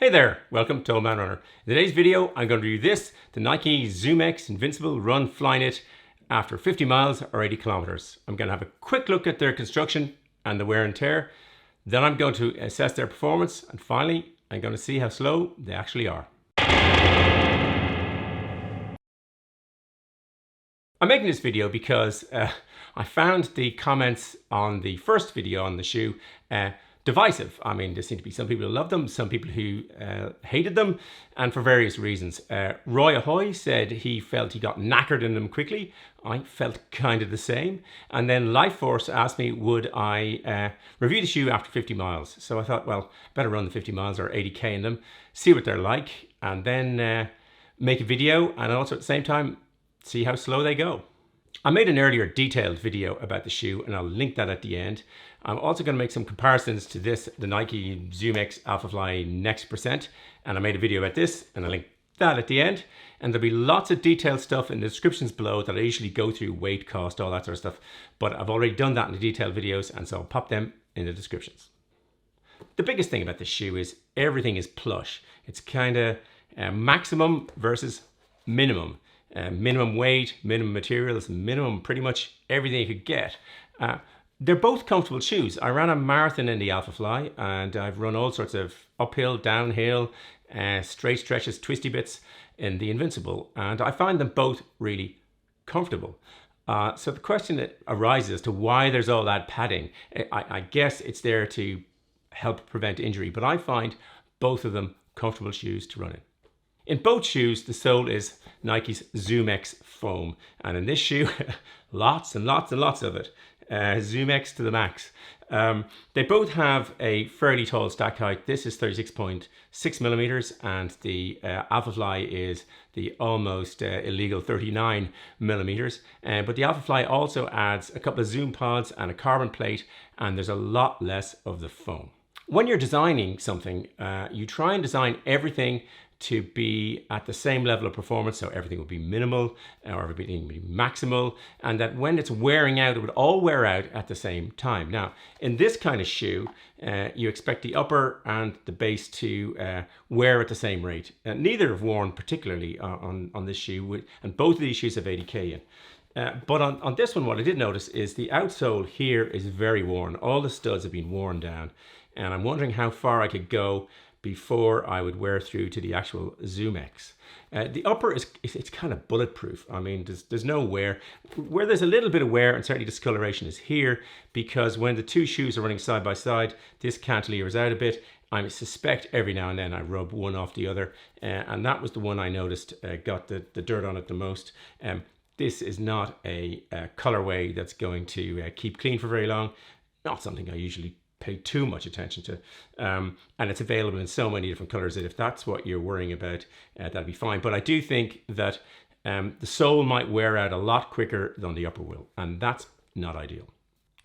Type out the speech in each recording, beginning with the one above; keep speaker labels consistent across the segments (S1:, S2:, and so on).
S1: Hey there, welcome to Old Man Runner. In today's video, I'm going to review this, the Nike Zoom X Invincible Run Flyknit after 50 miles or 80 kilometers. I'm going to have a quick look at their construction and the wear and tear. Then I'm going to assess their performance. And finally, I'm going to see how slow they actually are. I'm making this video because I found the comments on the first video on the shoe divisive. I mean, there seem to be some people who love them, some people who hated them, and for various reasons. Roy Ahoy said he felt he got knackered in them quickly. I felt kind of the same. And then Lifeforce asked me, would I review the shoe after 50 miles? So I thought, well, better run the 50 miles or 80k in them, see what they're like, and then make a video, and also at the same time, see how slow they go. I made an earlier detailed video about the shoe and I'll link that at the end. I'm also going to make some comparisons to this, the Nike Zoom X Alphafly Next Percent, and I made a video about this and I'll link that at the end. And there'll be lots of detailed stuff in the descriptions below that I usually go through, weight, cost, all that sort of stuff. But I've already done that in the detailed videos, and so I'll pop them in the descriptions. The biggest thing about this shoe is everything is plush. It's kind of maximum versus minimum. Minimum weight, minimum materials, minimum pretty much everything you could get. They're both comfortable shoes. I ran a marathon in the Alphafly, and I've run all sorts of uphill, downhill, straight stretches, twisty bits in the Invincible, and I find them both really comfortable. So the question that arises as to why there's all that padding, I guess it's there to help prevent injury, but I find both of them comfortable shoes to run in. In both shoes, the sole is Nike's Zoom X foam, and in this shoe, lots and lots and lots of it. Zoom X to the max. They both have a fairly tall stack height. This is 36.6 millimeters, and the Alphafly is the almost illegal 39 millimeters. But the Alphafly also adds a couple of zoom pods and a carbon plate, and there's a lot less of the foam. When you're designing something, you try and design everything to be at the same level of performance, so everything would be minimal or everything would be maximal, and that when it's wearing out, it would all wear out at the same time. Now, in this kind of shoe, you expect the upper and the base to wear at the same rate. Neither have worn particularly on this shoe, and both of these shoes have 80k in. But on this one, what I did notice is the outsole here is very worn. All the studs have been worn down, and I'm wondering how far I could go before I would wear through to the actual Zoom X. The upper it's kind of bulletproof. I mean, there's no wear. Where there's a little bit of wear, and certainly discoloration, is here, because when the two shoes are running side by side, this cantilevers out a bit. I suspect every now and then I rub one off the other, and that was the one I noticed got the dirt on it the most. This is not a colorway that's going to keep clean for very long. Not something I usually pay too much attention to, and it's available in so many different colors that if that's what you're worrying about, that'd be fine. But I do think that the sole might wear out a lot quicker than the upper will, and that's not ideal.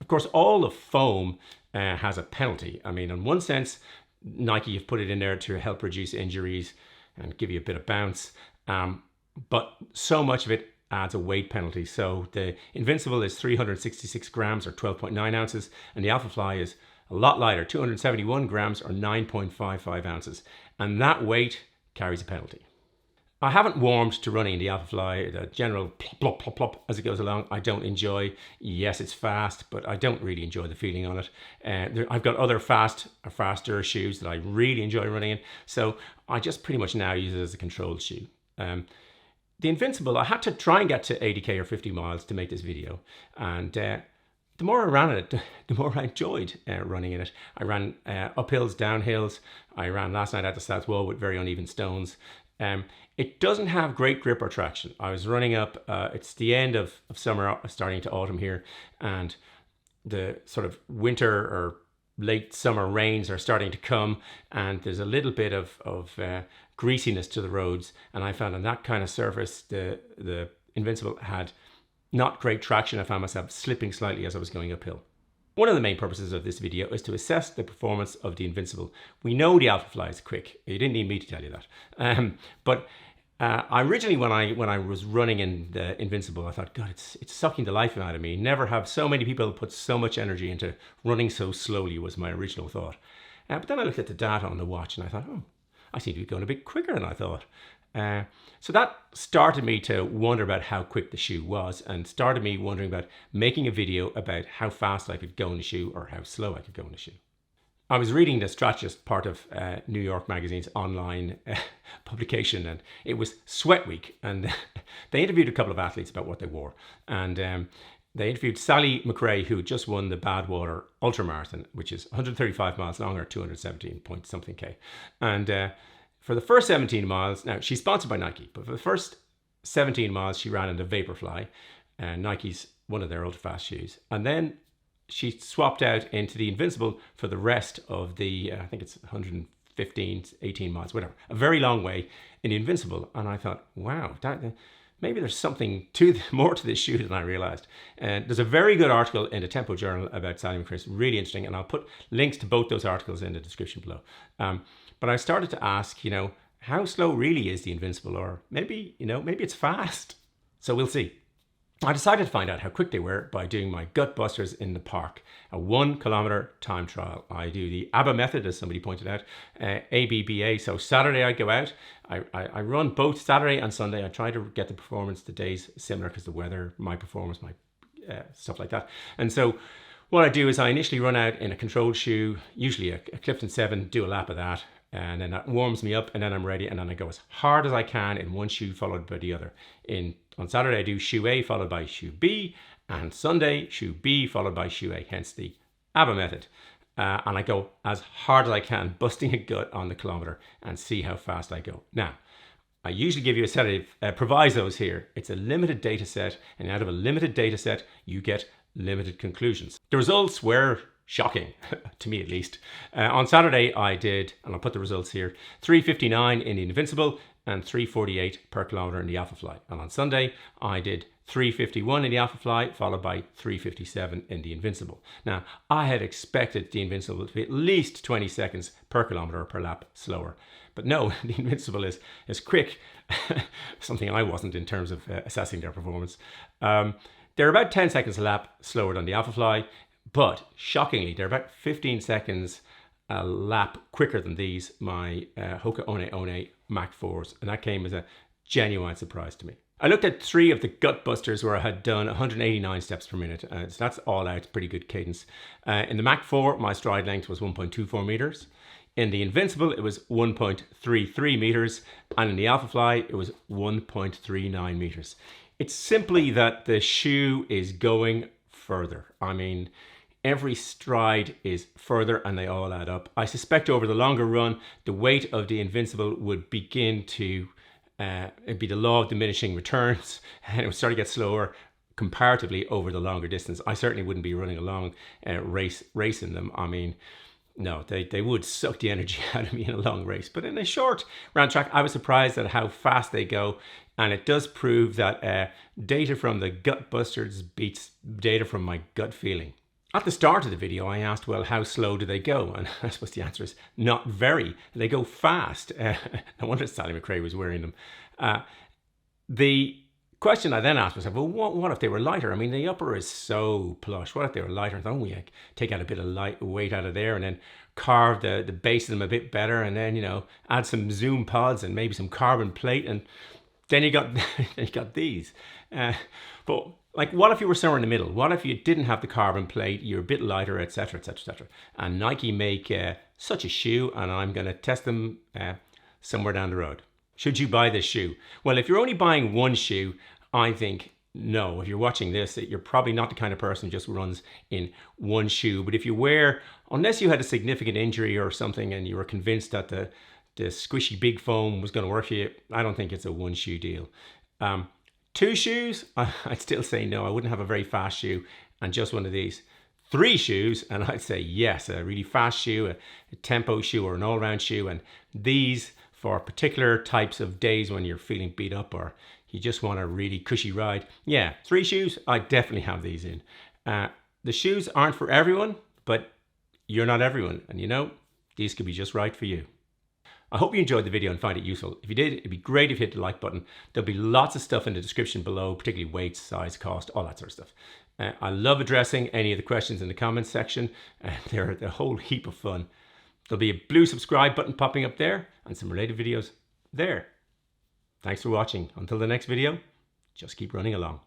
S1: Of course, all the foam has a penalty. I mean, in one sense, Nike have put it in there to help reduce injuries and give you a bit of bounce, but so much of it adds a weight penalty. So the Invincible is 366 grams or 12.9 ounces, and the Alphafly is a lot lighter, 271 grams or 9.55 ounces. And that weight carries a penalty. I haven't warmed to running the Alphafly. The general plop, plop, plop, plop as it goes along, I don't enjoy. Yes, it's fast, but I don't really enjoy the feeling on it. I've got other faster shoes that I really enjoy running in. So I just pretty much now use it as a controlled shoe. The Invincible, I had to try and get to 80k or 50 miles to make this video. And the more I ran it, the more I enjoyed running in it. I ran uphills, downhills. I ran last night at the South Wall with very uneven stones. It doesn't have great grip or traction. I was running up, it's the end of summer, starting to autumn here, and the sort of winter or late summer rains are starting to come, and there's a little bit of greasiness to the roads, and I found on that kind of surface the Invincible had not great traction. I found myself slipping slightly as I was going uphill. One of the main purposes of this video is to assess the performance of the Invincible. We know the Alphafly is quick. You didn't need me to tell you that. But originally when I was running in the Invincible, I thought, God, it's sucking the life out of me. Never have so many people put so much energy into running so slowly, was my original thought. But then I looked at the data on the watch and I thought, oh, I seem to be going a bit quicker than I thought. So that started me to wonder about how quick the shoe was, and started me wondering about making a video about how fast I could go in the shoe or how slow I could go in the shoe. I was reading the Strategist, part of New York Magazine's online publication, and it was Sweat Week, and they interviewed a couple of athletes about what they wore, and they interviewed Sally McRae, who just won the Badwater Ultramarathon, which is 135 miles long, or 217 point something K, and for the first 17 miles, now she's sponsored by Nike, but for the first 17 miles she ran in the Vaporfly, Nike's one of their ultra fast shoes, and then she swapped out into the Invincible for the rest of the, I think it's 115, 18 miles, whatever, a very long way in the Invincible. And I thought, wow, maybe there's something more to this shoe than I realized. And there's a very good article in the Tempo Journal about Sally McRae, really interesting, and I'll put links to both those articles in the description below. But I started to ask, how slow really is the Invincible, or maybe it's fast. So we'll see. I decided to find out how quick they were by doing my Gutbusters in the park, a 1 kilometer time trial. I do the ABBA method, as somebody pointed out, ABBA. So Saturday I go out, I run both Saturday and Sunday. I try to get the performance, the days similar, because the weather, my performance, my stuff like that. And so what I do is I initially run out in a controlled shoe, usually a Clifton 7, do a lap of that, and then that warms me up, and then I'm ready, and then I go as hard as I can in one shoe followed by the other. On Saturday I do shoe A followed by shoe B, and Sunday shoe B followed by shoe A, hence the ABBA method. And I go as hard as I can, busting a gut on the kilometer, and see how fast I go. Now, I usually give you a set of provisos here. It's a limited data set, and out of a limited data set you get limited conclusions. The results were shocking, to me at least. On Saturday I did, and I'll put the results here, 3:59 in the Invincible and 3:48 per kilometer in the Alphafly. And on Sunday I did 3:51 in the Alphafly followed by 3:57 in the Invincible. Now, I had expected the Invincible to be at least 20 seconds per kilometer or per lap slower. But no, the Invincible is quick, something I wasn't in terms of assessing their performance. They're about 10 seconds a lap slower than the Alphafly, but shockingly, they're about 15 seconds a lap quicker than these, my Hoka One Mach 4s, and that came as a genuine surprise to me. I looked at 3 of the Gutbusters where I had done 189 steps per minute, so that's all out, pretty good cadence. In the Mach 4, my stride length was 1.24 meters. In the Invincible, it was 1.33 meters, and in the Alphafly, it was 1.39 meters. It's simply that the shoe is going further. I mean, every stride is further and they all add up. I suspect over the longer run, the weight of the Invincible would begin to, it'd be the law of diminishing returns, and it would start to get slower comparatively over the longer distance. I certainly wouldn't be running a long race in them. I mean, no, they would suck the energy out of me in a long race. But in a short round track, I was surprised at how fast they go. And it does prove that data from the Gutbusters beats data from my gut feeling. At the start of the video, I asked, well, how slow do they go? And I suppose the answer is not very. They go fast. No wonder Sally McRae was wearing them. The question I then asked myself, well, what if they were lighter? I mean, the upper is so plush. What if they were lighter? I thought, oh, yeah, take out a bit of light weight out of there and then carve the base of them a bit better, and then, add some Zoom pods and maybe some carbon plate, and then you got these. But like, what if you were somewhere in the middle? What if you didn't have the carbon plate, you're a bit lighter, etc., etc., etc.? And Nike make such a shoe, and I'm going to test them somewhere down the road. Should you buy this shoe? Well, if you're only buying one shoe, I think no. If you're watching this, you're probably not the kind of person who just runs in one shoe. But if you wear, unless you had a significant injury or something and you were convinced that the squishy big foam was going to work for you, I don't think it's a one shoe deal. 2 shoes, I'd still say no. I wouldn't have a very fast shoe and just one of these. 3 shoes, and I'd say yes, a really fast shoe, a tempo shoe, or an all-round shoe. And these for particular types of days when you're feeling beat up or you just want a really cushy ride. Yeah, 3 shoes, I definitely have these in. The shoes aren't for everyone, but you're not everyone. And these could be just right for you. I hope you enjoyed the video and find it useful. If you did, it'd be great if you hit the like button. There'll be lots of stuff in the description below, particularly weights, size, cost, all that sort of stuff. I love addressing any of the questions in the comments section. They're a whole heap of fun. There'll be a blue subscribe button popping up there and some related videos there. Thanks for watching. Until the next video, just keep running along.